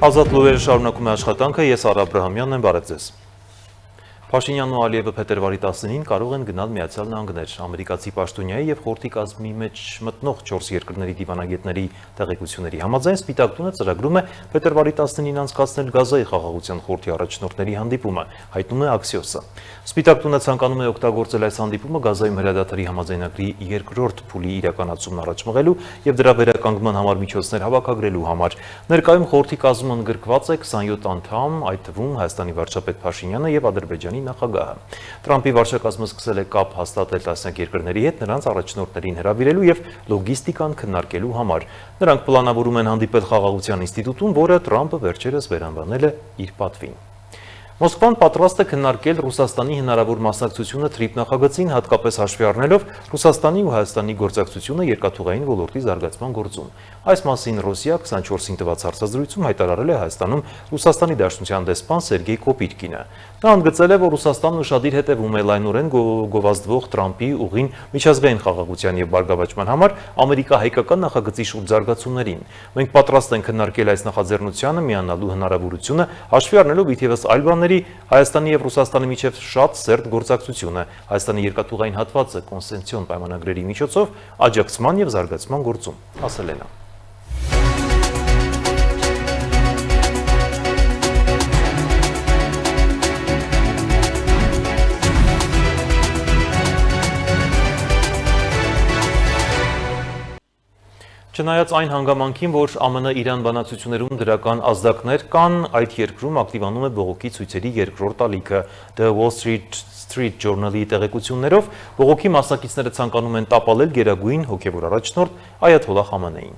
Ազատ լուրերը շարունակում է աշխատանքը, ես Արա Աբրահամյանն եմ, բարև ձեզ։ Փաշինյանն ու Ալիևը փետրվարի 19-ին կարող են գնալ Միացյալ Նահանգներ։ Ամերիկացի պաշտոնյայի եւ խորհրդի կազմի մեջ մտնող 4 երկրների դիվանագետների տեղեկությունների համաձայն Սպիտակ տունը ծրագրում է փետրվարի 19-ին անցկացնել Գազայի խաղաղության խորհրդի առաջնորդների հանդիպումը, հայտնում է Axios-ը։ Սպիտակ տունը ցանկանում է օգտագործել այս հանդիպումը Գազայում հրադադարի համաձայնագրի երկրորդ փուլի իրականացումն առաջ մղելու եւ դրա վերականգնման համար միջոցներ հավաքագրելու համար։ Ներկայում խորհրդի կազմում ընդգրկված է 27 անդամ, այդ թվում Հայաստանի վարչապետ Փաշինյանը եւ Ադրբեջանի նախագահը։ Տրամպի վարչակազմը սկսել է կապ հաստատել տասնյակ երկրների հետ նրանց առաջնորդներին հրավիրելու եւ լոգիստիկան քննարկելու համար։ Նրանք պլանավորում են հանդիպել Խաղաղության ինստիտուտում, որը Տրամպը վերջերս վերանվանել է իր պատվին։ Մոսկվան պատրաստ է քննարկել Ռուսաստանի հնարավոր մասնակցությունը TRIP նախագծին, հատկապես հաշվի առնելով Ռուսաստանի ու Հայաստանի գործակցությունը երկաթուղային ոլորտի զարգացման գործում։ Այս մասին Ռոսիա 24-ին տված հարցազրույցում հայտարարել է Հայաստանում Ռուսաստանի Դաշնության դեսպան Սերգեյ Կոպիտկինը։ Նա ընդգծել է, որ Ռուսաստանն ուշադիր հետևում է լայնորեն գովազդվող Տրամպի ուղին միջազգային խաղաղության եւ բարգավաճման համար ամերիկա-հայկական նախագծի շուրջ զարգացումներին։ Մենք պատրաստ ենք քննարկել այս նախաձեռնությանը միանալու հնարավորությունը, հաշվի առնելով իթևս այլ բաների Հայաստանի եւ Ռուսաստանի միջև շատ սերտ գործակցությունը, Հայաստանի երկաթուղային հատվածը կոնսենսիոն պայմանագրերի միջոցով աջակցման եւ զարգացման գործում, ասել է նա։ Չնայած այն հանգամանքին, որ ԱՄՆ-Իրան բանակցություններում դրական ազդակներ կան, այդ երկրում ակտիվանում է բողոքի ցույցերի երկրորդ ալիքը։ The Wall Street Journal-ի տեղեկություններով բողոքի մասնակիցները ցանկանում են տապալել գերագույն հոգևոր առաջնորդ Այաթոլլահ Խամենեիին։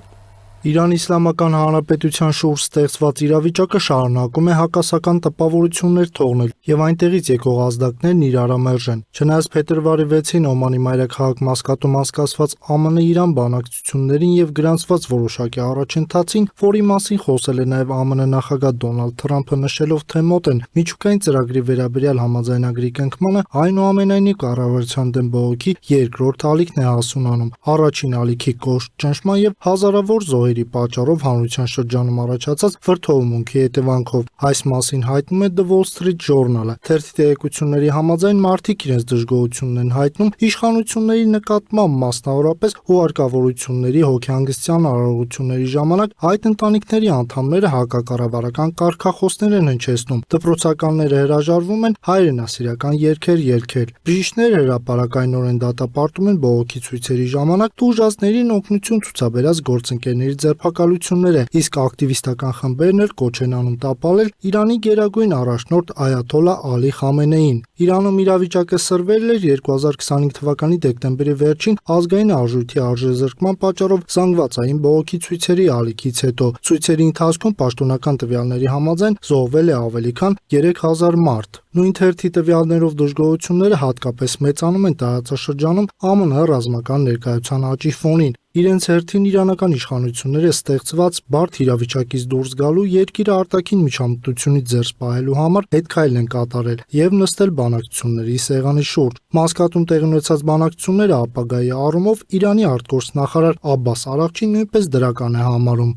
Իրանի Իսլամական Հանրապետության շուրջ ստեղծված իրավիճակը շարունակում է հակասական տպավորություններ թողնել եւ այնտեղից եկող ազդակներն իրարամերժ են։ Չնայած փետրվարի 6-ին Օմանի մայրաքաղաք Մասկատում անցկացված ԱՄՆ-Իրան բանակցություններին եւ գրանցված որոշակի առաջընթացին, որի մասին խոսել է նաեւ ԱՄՆ նախագահ Դոնալդ Թրամփը, նշելով, թե մոտ են միջուկային ծրագրի վերաբերյալ համաձայնագրի կնքմանը, այնուամենայնիվ կառավարության դեմ բողոքի երկրորդ ալիքն է հասունանում։ Առաջին ալիքի կոշտ ճնշման եւ հազարավոր զոհերի պատճառով հանրության շրջանում առաջացած վրդովմունքի հետևանքով։ Այս մասին հայտնում է The Wall Street Journal-ը։ Թերթի տեղեկությունների համաձայն մարդիկ իրենց դժգոհությունն են հայտնում իշխանությունների նկատմամբ, մասնավորապես հուարկավորությունների, հոգեհանգստյան արարողությունների ժամանակ այդ ընտանիքների անդամները հակակառավարական կարգախոսներ են հնչեցնում, դպրոցականները հրաժարվում են հայրենասիրական երգեր երգել։ Բժիշկները հրապարակայնորեն դատապարտում են բողոքի ցույցերի ժամանակ տուժածներին օգնություն ցուցաբերած գործընկերների ձերբակալությունները, իսկ ակտիվիստական խմբերն էլ կոչ են անում տապալել Իրանի գերագույն առաջնորդ Այաթոլլահ Ալի Խամենեիին։ Իրանում իրավիճակը սրվել էր 2025 թվականի դեկտեմբերի վերջին ազգային արժույթի արժեզրկման պատճառով զանգվածային բողոքի ցույցերի ալիքից հետո։ Ցույցերի ընթացքում պաշտոնական տվյալների համաձայն զոհվել է ավելի քան 3000 մարդ։ Նույն թերթի տվյալներով դժգոհությունները հատկապես մեծանում են տարածաշրջանում ԱՄՆ ռազմական ներկայության աճի ֆոնին։ Իրենց հերթին իրանական իշխանությունները ստեղծված բարդ իրավիճակից դուրս գալու երկիրը արտաքին միջամտությունից զերծ պահելու համար հետքայլ են կատարել եւ նստել բանակցությունների սեղանի շուրջ։ Մասկատում տեղի ունեցած բանակցությունները ապագայի առումով Իրանի արտգործնախարար Աբբաս Արաղչին նույնպես դրական է համարում։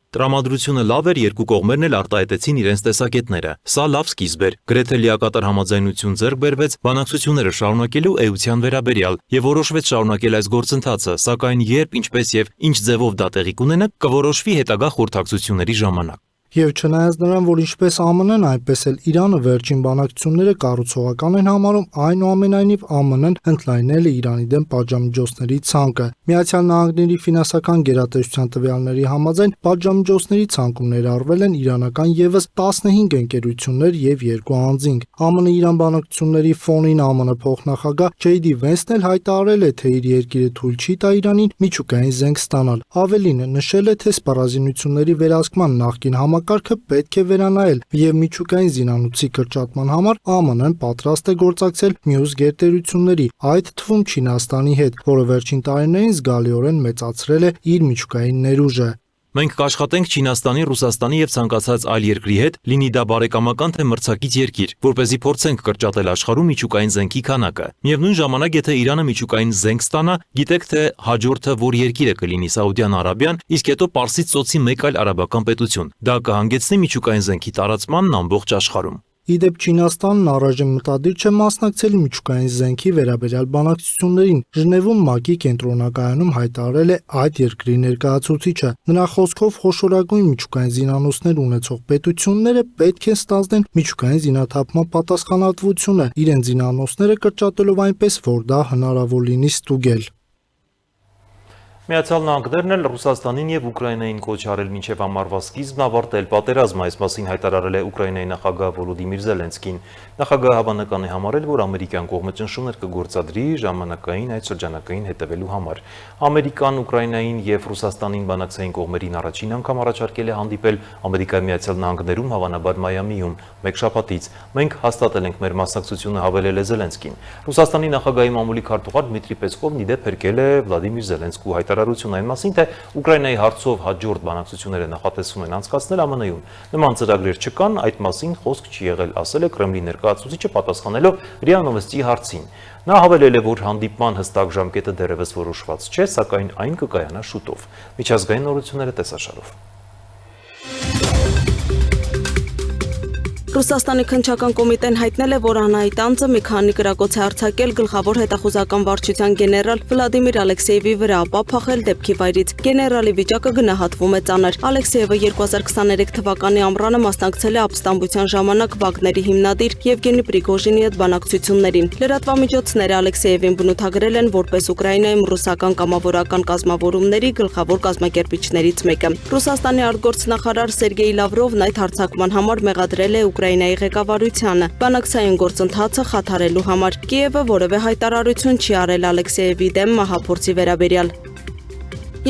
Տրամադրությունը լավ էր, երկու կողմերն էլ արտահայտեցին իրենց տեսակետները։ Սա լավ սկիզբ էր։ Գրեթե լիակատար համաձայնություն ձեռք բերվեց բանակցությունները շարունակելու էության վերաբերյալ եւ որոշվեց շարունակել այս գործընթացը, սակայն երբ, ինչպես եւ ինչ ձևով դա տեղի կունենա, կորոշվի հետագա խորհրդակցությունների ժամանակ։ Եվ չնայած նրան, որ ինչպես ԱՄՆ-ն, այնպես էլ Իրանը վերջին բանակցությունները կառուցողական են համարում, այնուամենայնիվ ԱՄՆ-ն ընդլայնել է Իրանի դեմ պատժամիջոցների ցանկը։ Միացյալ Նահանգների ֆինանսական գերատեսչության տվյալների համաձայն պատժամիջոցների ցանկում ներառվել են իրանական եւս 15 ընկերություններ եւ 2 անձինք։ ԱՄՆ-Իրան բանակցությունների ֆոնին ԱՄՆ փոխնախագահ J.D. Vance-ն էլ հայտարարել է, թե իր երկիրը թույլ չի տա Իրանին միջուկային զենք ստանալ։ Ավելին նշել է, թե սպառազինությունների վերահսկման նախկին համակարգը պետք է վերանայել եւ միջուկային զինանոցի կրճատման համար ԱՄՆ-ն պատրաստ է գործակցել մյուս գերտերությունների, այդ թվում Չինաստանի հետ, որը վերջին տարիներին զգալիորեն մեծացրել է իր միջուկային ներուժը։ Մենք կաշխատենք Չինաստանի, Ռուսաստանի եւ ցանկացած այլ երկրի հետ, լինի դա բարեկամական թե մրցակից երկիր, որպեսզի փորձենք կրճատել աշխարհում միջուկային զենքի քանակը։ Միևնույն ժամանակ, եթե Իրանը միջուկային զենք ստանա, գիտեք թե հաջորդը որ երկիրը կլինի Սաուդյան Արաբիան, իսկ հետո Պարսից ծոցի մեկ այլ արաբական պետություն։ Դա կհանգեցնի միջուկային զենքի տարածմանն ամբողջ աշխարհում։ Իդեպ Չինաստանն առայժմ մտադիր չէ մասնակցել միջուկային զենքի վերաբերյալ բանակցություններին։ Ժնևում ՄԱԿ-ի կենտրոնակայանում հայտարարել է այդ երկրի ներկայացուցիչը։ Նրա խոսքով խոշորագույն միջուկային զինանոցներ ունեցող պետությունները պետք է ստանձնեն միջուկային զինաթափման պատասխանատվությունը իրենց զինանոցները կրճատելով այնպես, որ դա հնարավոր լինի ստուգել։ Միացյալ Նահանգներն էլ Ռուսաստանին եւ Ուկրաինային կոչ արել մինչեւ ամառվա սկիզբն ավարտել պատերազմը, այս մասին հայտարարել է Ուկրաինայի նախագահ Վոլոդիմիր Զելենսկին։ Նախագահը հավանական է համարել, որ ամերիկյան կողմը ճնշումներ կգործադրի ժամանակային այդ շրջանակային հետևելու համար։ Ամերիկան Ուկրաինային եւ Ռուսաստանին բանակցային կողմերին առաջին անգամ առաջարկել է հանդիպել Ամերիկայի Միացյալ Նահանգներում, հավանաբար Մայամիում, մեկ շաբաթից։ Մենք հաստատել ենք մեր մասնակցությունը, հավելել է Զելենսկին։ Ռուսաստանի նախագահի մամուլի քարտուղար Դմիտրի Պեսկովն իդեպ հերկել է Վլադիմիր Զելենսկու հայտարարություն այն մասին, թե Ուկրաինայի հարցով հաջորդ բանակցությունները նախատեսվում են անցկացնել ԱՄՆ-ում։ Նման ծրագրեր չկան, այդ մասին խոսք չի եղել, ասել է Կրեմլի ներկայացուցիչը պատասխանելով ՌԻԱ Նովոստի հարցին։ Նա հավելել է, որ հանդիպման հստակ ժամկետը դեռևս որոշված չէ, սակայն այն կկայանա շուտով։ Միջազգային նորությունները տեսաշարով։ Ռուսաստանի քննչական կոմիտեն հայտնել է, որ Անահիտ անձը մի քանի կրակոց է արձակել գլխավոր հետախուզական վարչության գեներալ Վլադիմիր Ալեքսեևի վրա, ապա փախել դեպքի վայրից։ Գեներալի վիճակը գնահատվում է ծանր։ Ալեքսեևը 2023 թվականի ամռանը մասնակցել է ապստամբության ժամանակ Վագների հիմնադիր Եվգենի Պրիգոժինի հետ բանակցություններին։ Լրատվամիջոցները Ալեքսեևին բնութագրել են որպես Ուկրաինայում ռուսական կամավորական կազմավորումների գլխավոր կազմակերպիչներից մեկը։ Ռուսաստանի արտգործնախարար Սերգեյ Լավրովն այդ հարձակման համար մեղադրել է Ուկրաինայի ղեկավարությանը բանակցային գործընթացը խաթարելու համար։ Կիևը որևէ հայտարարություն չի արել Ալեքսեևի դեմ մահափորձի վերաբերյալ։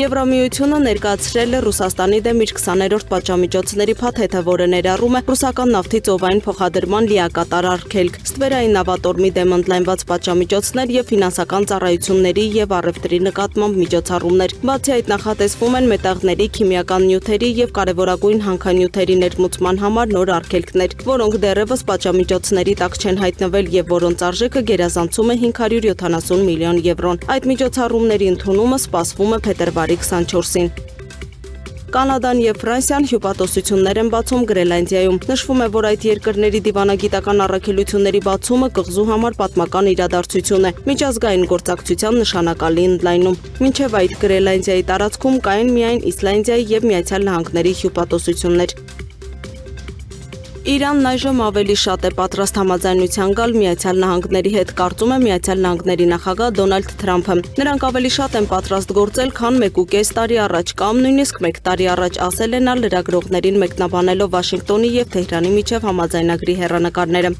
Եվրամիությունը ներկայացրել է Ռուսաստանի դեմ իր 20-րդ պատժամիջոցների փաթեթը, որը ներառում է ռուսական նավթի ծովային փոխադրման լիակատար արգելք, ստվերային նավատորմի դեմ ընդլայնված պատժամիջոցներ եւ ֆինանսական ծառայությունների եւ առևտրի նկատմամբ միջոցառումներ։ Բացի այդ, նախատեսվում են մետաղների, քիմիական նյութերի եւ կարևորագույն հանքանյութերի ներմուծման համար նոր արգելքներ, որոնք դեռևս պատժամիջոցների տակ չեն հայտնվել եւ որոնց արժեքը գերազանցում է 570 միլիոն եվրոն։ Այդ միջոցառումների ընդունումը սպասվում է փետրվարի 24-ին։ Կանադան եւ Ֆրանսիան հյուպատոսություններ են բացում Գրենլանդիայում։ Նշվում է, որ այդ երկրների դիվանագիտական առաքելությունների բացումը կղզու համար պատմական իրադարձություն է, միջազգային գործակցության նշանակալի ընդլայնում։ Մինչև այդ Գրենլանդիայի տարածքում կային միայն Իսլանդիայի եւ Միացյալ Նահանգների հյուպատոսություններ։ Իրանն այժմ ավելի շատ է պատրաստ համաձայնության գալ Միացյալ Նահանգների հետ, կարծում է Միացյալ Նահանգների նախագահ Դոնալդ Թրամփը։ Նրանք ավելի շատ են պատրաստ գործել, քան 1.5 տարի առաջ կամ նույնիսկ 1 տարի առաջ, ասել է նա լրագրողներին մեկնաբանելով Վաշինգտոնի եւ Թեհրանի միջև համաձայնագրի հեռանկարները։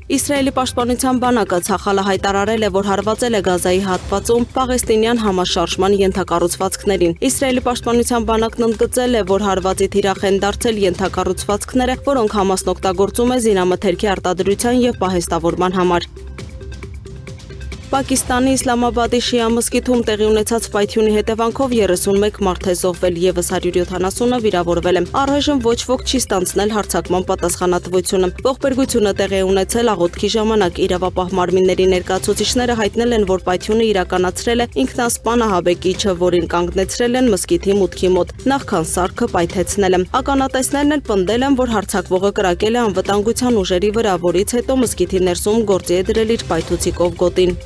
Իսրայելի պաշտպանության բանակը ցախալը հայտարարել է, որ հարվածել է Գազայի հատվածում պաղեստինյան համաշարժման ենթակառուցվածքներին։ Իսրայելի պաշտպանության բանակն ընդգծել է, որ հարվածի թիրախ են դարձել ենթակառուցվածքները, որոնք Համասն օգտագործում է զինամթերքի արտադրության եւ պահեստավորման համար։ Պակիստանի Իսլամաբադի շիա մզկիթում տեղի ունեցած պայթյունի հետևանքով 31 մարդ է զոհվել, եւս 170-ը վիրավորվել է։ Առայժմ ոչ ոք չի ստանձնել հարձակման պատասխանատվությունը։ Ողբերգությունը տեղի է ունեցել աղոթքի ժամանակ։ Իրավապահ մարմինների ներկայացուցիչները հայտնել են, որ պայթյունը իրականացրել է ինքնասպան ահաբեկիչը, որին կանգնեցրել են մզկիթի մուտքի մոտ, նախքան սարքը պայթեցնել է։ Ականատեսներն էլ պնդել են, որ հարձակվողը կրակել է անվտանգության ուժերի վրա, որից հետո մզկիթի ներսում գործի է դրել իր պայթուցիկով գոտին։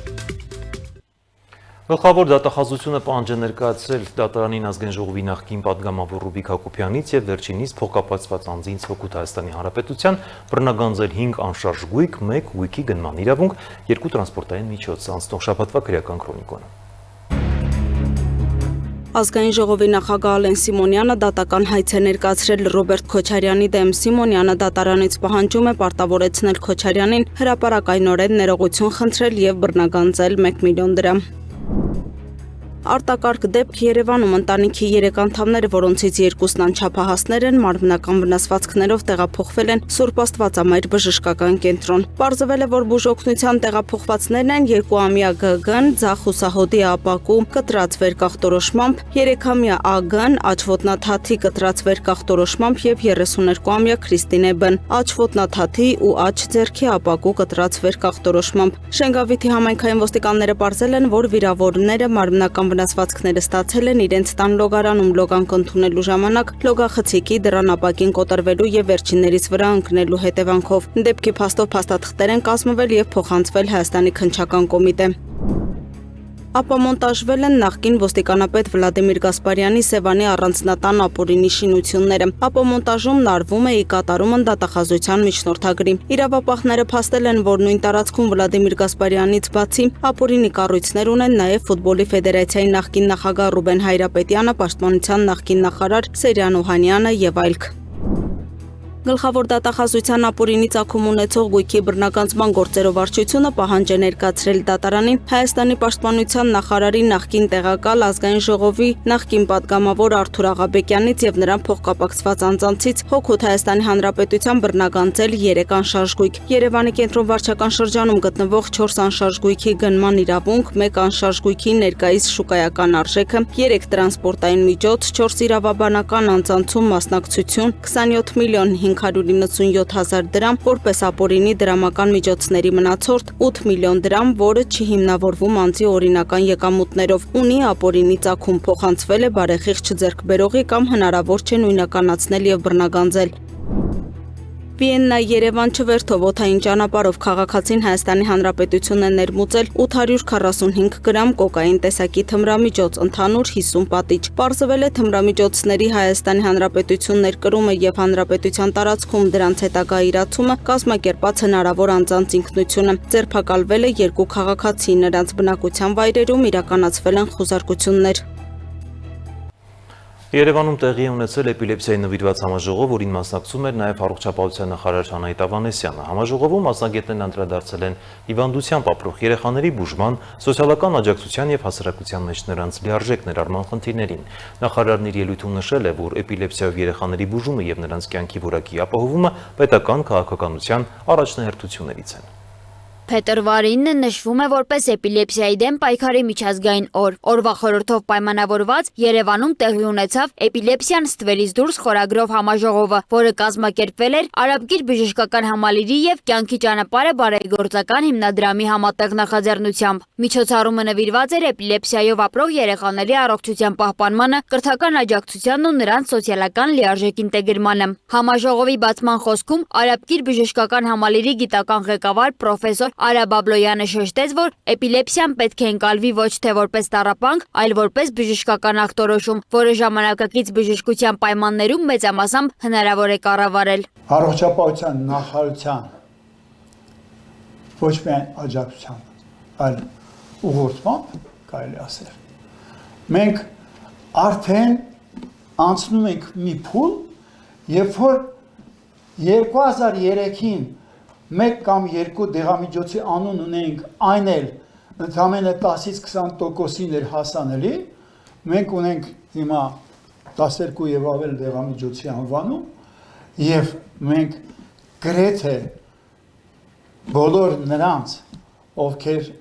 Գլխավոր դատախազությունը պահանջ է ներկայացրել Դատարանին ազգային ժողովի նախկին պատգամավոր Ռուբիկ Հակոբյանից եւ վերջինիս փոխկապակցված անձինց Հօգուտ Հայաստանի Հանրապետության բռնագանձել 5 անշարժ գույք, 1 գույքի գնման իրավունք, 2 տրանսպորտային միջոց, անցնող շաբաթվա քրեական քրոնիկոն։ Ազգային ժողովի նախագահ Ալեն Սիմոնյանը դատական հայց է ներկայացրել Ռոբերտ Քոչարյանի դեմ։ Սիմոնյանը դատարանից պահանջում է պարտավորեցնել Քոչարյանին հրապարակայնորեն ներողություն խնդրել եւ բռնագանձել 1 միլիոն դրամ։ Արտակարգ դեպք Երևանում ընտանիքի 3 անդամները, որոնցից 2-ն անչափահասներ են, մարմնական վնասվածքներով տեղափոխվել են Սուրբ Աստվածամայր բժշկական կենտրոն։ Պարզվել է, որ բուժօգնության տեղափոխվածներն են 2-ամյա ԳԳ-ն ձախ ուսահոդի ապակու կտրած վերկախտորոշմամբ, 3-ամյա ԱԳ-ն աչոտնաթաթի կտրած վերկախտորոշմամբ եւ 32-ամյա Քրիստինե Բ-ն աչոտնաթաթի ու աչ ձեռքի ապակու կտրած վերկախտորոշմամբ։ Շենգավիթի համայնքային ոստիկանները պարզել են, որ վիրավորները մարմնական վնասվածքները ստացել են իրենց տան լոգարանում լոգանք ընդունելու ժամանակ լոգախցիկի դռան ապակին կոտրվելու եւ վերջիններից վրա ընկնելու հետևանքով։ Դեպքի փաստով փաստաթղթեր են կազմվել եւ փոխանցվել Հայաստանի քննչական կոմիտե։ Ապամոնտաժվել են նախկին ոստիկանապետ Վլադիմիր Գասպարյանի Սևանի առանձնատան ապօրինի շինությունները։ Ապամոնտաժումն արվում է ի կատարումն դատախազության միջնորդագրի։ Իրավապահները փաստել են, որ նույն տարածքում Վլադիմիր Գասպարյանից բացի ապօրինի կառույցներ ունեն նաև ֆուտբոլի ֆեդերացիայի նախկին նախագահ Ռուբեն Հայրապետյանը, պաշտպանության նախկին նախարար Սերյան Օհանյանը եւ այլք։ Գլխավոր դատախազության ապօրինի ծագում ունեցող գույքի բռնականցման գործերով վարչությունը պահանջ է ներկայացրել դատարանին Հայաստանի պաշտպանության նախարարի նախկին տեղակալ ազգային ժողովի նախկին падգամավոր Արթուր Աղաբեկյանից եւ նրան փոխկապակցված անձանցից հօգուտ Հայաստանի Հանրապետության բռնականցել 3 անշարժ գույք։ Երևանի կենտրոն վարչական շրջանում գտնվող 4 անշարժ գույքի գնման իրավունք, 1 անշարժ գույքի ներկայիս շուկայական արժեքը, 3 տրանսպորտային միջոց, 4 իրավաբանական անձանցում մասնակցություն, 27 միլիոն 597,000 դրամ, որպես ապօրինի դրամական միջոցների մնացորդ, 8 միլիոն դրամ, որը չի հիմնավորվում անձի օրինական եկամուտներով, ունի ապօրինի ծագում, փոխանցվել է բարեխիղճ ձեռքբերողի կամ հնարավոր չէ նույնականացնել եւ բռնագանձել։ Վիեննա-Երևան չվերթով օդային ճանապարհով քաղաքացին Հայաստանի Հանրապետությունն է ներմուծել 845 գրամ կոկային տեսակի թմրամիջոց, ընդհանուր 50 պատիճ։ Պարզվել է թմրամիջոցների Հայաստանի Հանրապետություն ներկրումը եւ հանրապետության տարածքում դրանց հետագա իրացումը, կազմակերպած հնարավոր անձանց ինքնությունը։ Ձերբակալվել է 2 քաղաքացի, նրանց բնակության վայրերում իրականացվել են խոզարկություններ։ Երևանում տեղի է ունեցել էպիլեպսիայի նվիրված համաժողով, որին մասնակցում էր նաև առողջապահության նախարար Անահիտ Ավանեսյանը։ Համաժողովում մասնագետներն անդրադարձել են հիվանդությամբ ապրող երեխաների բուժման, սոցիալական աջակցության եւ հասարակության մեջ նրանց լիարժեք ներառման խնդիրներին։ Նախարարն իր ելույթում նշել է, որ էպիլեպսիայով երեխաների բուժումը եւ նրանց կյանքի որակի ապահովումը պետական քաղաքականության առաջնահերթություններից են։ Փետրվարին նշվում է որպես էպիլեպսիայի դեմ պայքարի միջազգային օր։ Օրվա խորհրդով պայմանավորված Երևանում տեղի ունեցավ էպիլեպսիան ստվերից դուրս խորագրով համաժողովը, որը կազմակերպվել էր Արաբգիր բժշկական համալիրի եւ Կյանքի ճանապարհը բարեգործական հիմնադրամի համատեղ նախաձեռնությամբ։ Միջոցառումը նվիրված էր էպիլեպսիայով ապրող երեխաների առողջության պահպանմանը, կրթական աջակցությանն ու նրանց սոցիալական լիարժեք ինտեգրմանը։ Համաժողովի բացման խոսքում Արաբգիր բժշկական համալիրի գիտական ղեկավար պրոֆեսոր Արա Բաբլոյանը շեշտեց, որ էպիլեպսիան պետք է ընկալվի ոչ թե որպես տառապանք, այլ որպես բժշկական ախտորոշում, որը ժամանակակից բժշկության պայմաններում մեծամասամբ հնարավոր է կառավարել։ Առողջապահության նախարարության ոչ միայն աջակցությամբ, այլ ուղղորդմամբ կարելի ասել։ Մենք արդեն անցնում ենք մի փուլ, երբ որ 2003-ին 1 կամ 2 դեղամիջոցի անուն ունենք, այն էլ ընդամենը 10-ից 20%-ին էր հասանելի, մենք ունենք հիմա 12 եւ ավել դեղամիջոցի անվանում եւ մենք գրեթե բոլոր նրանց, ովքեր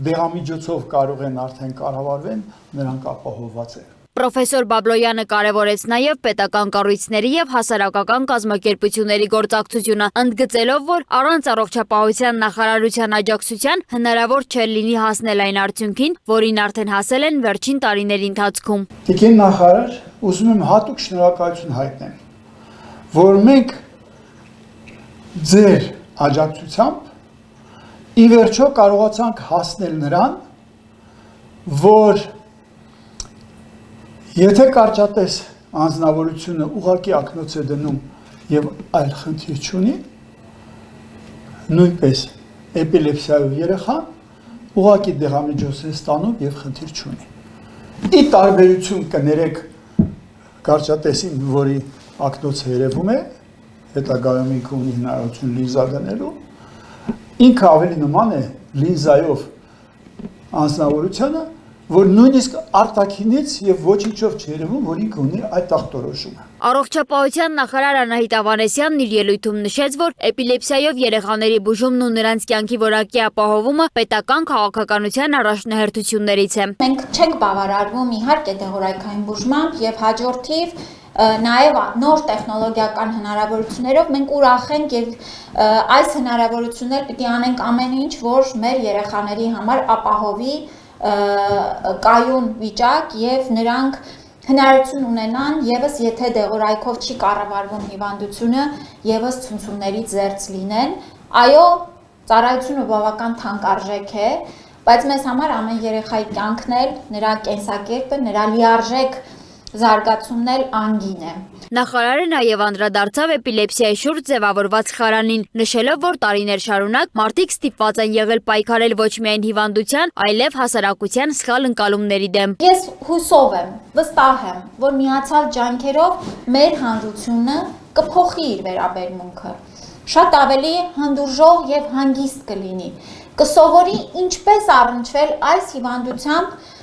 դեղամիջոցով կարող են արդեն կառավարվեն, նրանք ապահովված են։ Պրոֆեսոր Բաբլոյանը կարևորեց նաև պետական կառույցների եւ հասարակական կազմակերպությունների գործակցությունը, ընդգծելով, որ առանց առողջապահության նախարարության աջակցության հնարավոր չէ լինի հասնել այն արդյունքին, որին արդեն հասել են վերջին տարիների ընթացքում։ Տիկին նախարար, ուզում եմ հատուկ շնորհակալություն հայտնեմ, որ մենք ձեր աջակցությամբ ի վերջո կարողացանք հասնել նրան, որ եթե կարճատես անձնավորությունը ուղղակի ակնոց է դնում եւ այլ խնդիր չունի, նույնպես էպիլեպսիայով երեխան ուղղակի դեղամիջոց է ստանում եւ խնդիր չունի։ Ի տարբերություն կներեք կարճատեսին, որի ակնոցը երևում է, հետագայում ինքը ունի հնարավորություն լինզա դնելու, ինքը ավելի նման է լինզայով անձնավորությանը, որ նույնիսկ արտաքինից եւ ոչինչով չերևում, որ ինքը ունի այդ ախտորոշումը։ Առողջապահության նախարար Անահիտ Ավանեսյանն իր ելույթում նշեց, որ էպիլեպսիայով երեխաների բուժումն ու նրանց կյանքի որակի ապահովումը պետական քաղաքականության առաջնահերթություններից է։ Մենք չենք բավարարվում իհարկե դեղորայքային բուժմամբ եւ հաջորդիվ նաև նոր տեխնոլոգիական հնարավորություններով մենք ուրախ ենք եւ այս հնարավորություններ պիտի անենք ամեն ինչ, որ մեր երեխաների համար ապահովի կայուն վիճակ եւ նրանք հնարավորություն ունենան եւս եթե դեղորայքով չի կառավարվում հիվանդությունը եւս ցնցումներից զերծ լինեն։ Այո, ծառայությունը բավական թանկարժեք է, բայց մեզ համար ամեն երեխայի կյանքն էլ, նրա կենսակերպը, նրա լիարժեք զարգացումն էլ անգին է։ Նախարարը նաև անդրադարձավ էպիլեպսիայի շուրջ ձևավորված խարանին, նշելով, որ տարիներ շարունակ մարդիկ ստիպված են եղել պայքարել ոչ միայն հիվանդության, այլև հասարակության սխալ ընկալումների դեմ։ Ես հուսով եմ, վստահ եմ, որ միացյալ ջանքերով մեր հանրությունը կփոխի իր վերաբերմունքը, շատ ավելի հանդուրժող եւ հանգիստ կլինի, կսովորի ինչպես առնչվել այս հիվանդությամբ,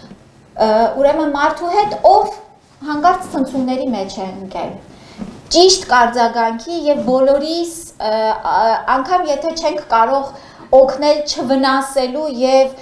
ուրեմն մարդու հետ, ով հանկարծ ցնցումների մեջ է ընկել։ Ճիշտ կարձագանքի եւ բոլորիս անգամ եթե չենք կարող օգնել չվնասելու եւ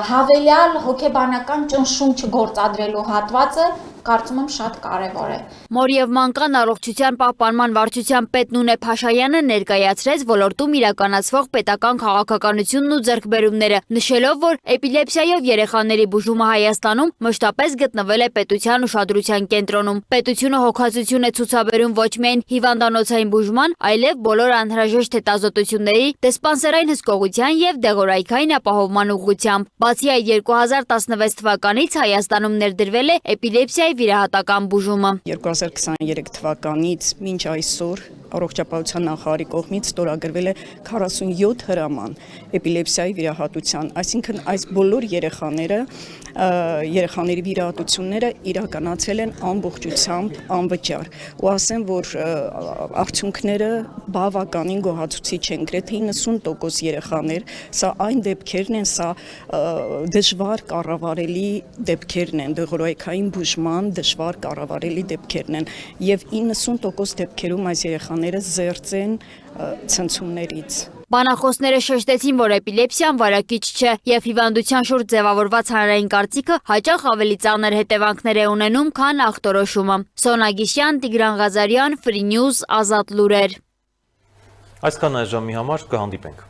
հավելյալ հոգեբանական ճնշում չգործադրելու հատվածը կարծում եմ շատ կարևոր է։ Մոր եւ մանկան առողջության պահպանման վարչության պետ Նունե Փաշայանը ներկայացրեց ոլորտում իրականացվող պետական քաղաքականությունն ու ձեռքբերումները, նշելով, որ էպիլեպսիայով երեխաների բուժումը Հայաստանում մշտապես գտնվել է պետության ուշադրության կենտրոնում։ Պետությունը հոգացություն է ցուցաբերում ոչ միայն հիվանդանոցային բուժման, այլև բոլոր անհրաժեշտ հետազոտությունների, դիսպանսերային հսկողության եւ դեղորայքային ապահովման ուղղությամբ։ Բացի այդ 2016 թվականից Հայաստանում ներդրվել է էպիլեպսիայի վիրահատական բուժումը։ 2023 թվականից մինչ այսօր առողջապահության նախարարի կողմից ստորագրվել է 47 հրաման էպիլեպսիայի վիրահատության, այսինքն այս բոլոր երեխաների վիրահատությունները իրականացել են ամբողջությամբ անվճար ու ասեմ, որ արդյունքները բավականին գոհացուցիչ են, գրեթե 90% երեխաներ, սա այն դեպքերն են, սա դժվար կառավարելի դեպքերն են, դեղորայքային բուժման դժվար կառավարելի դեպքերն են եւ 90% դեպքերում այս երեխաները զերծ են ցնցումներից։ Բանախոսները շեշտեցին, որ էպիլեպսիան վարակիչ չէ եւ հիվանդության շուրջ ձևավորված հանրային կարծիքը հաճախ ավելի ծանր հետևանքներ է ունենում, քան ախտորոշումը։ Սոնա Գիշյան, Տիգրան Ղազարյան, Free News, Ազատ լուրեր։ Այսքան այս ժամի համար կհանդիպենք։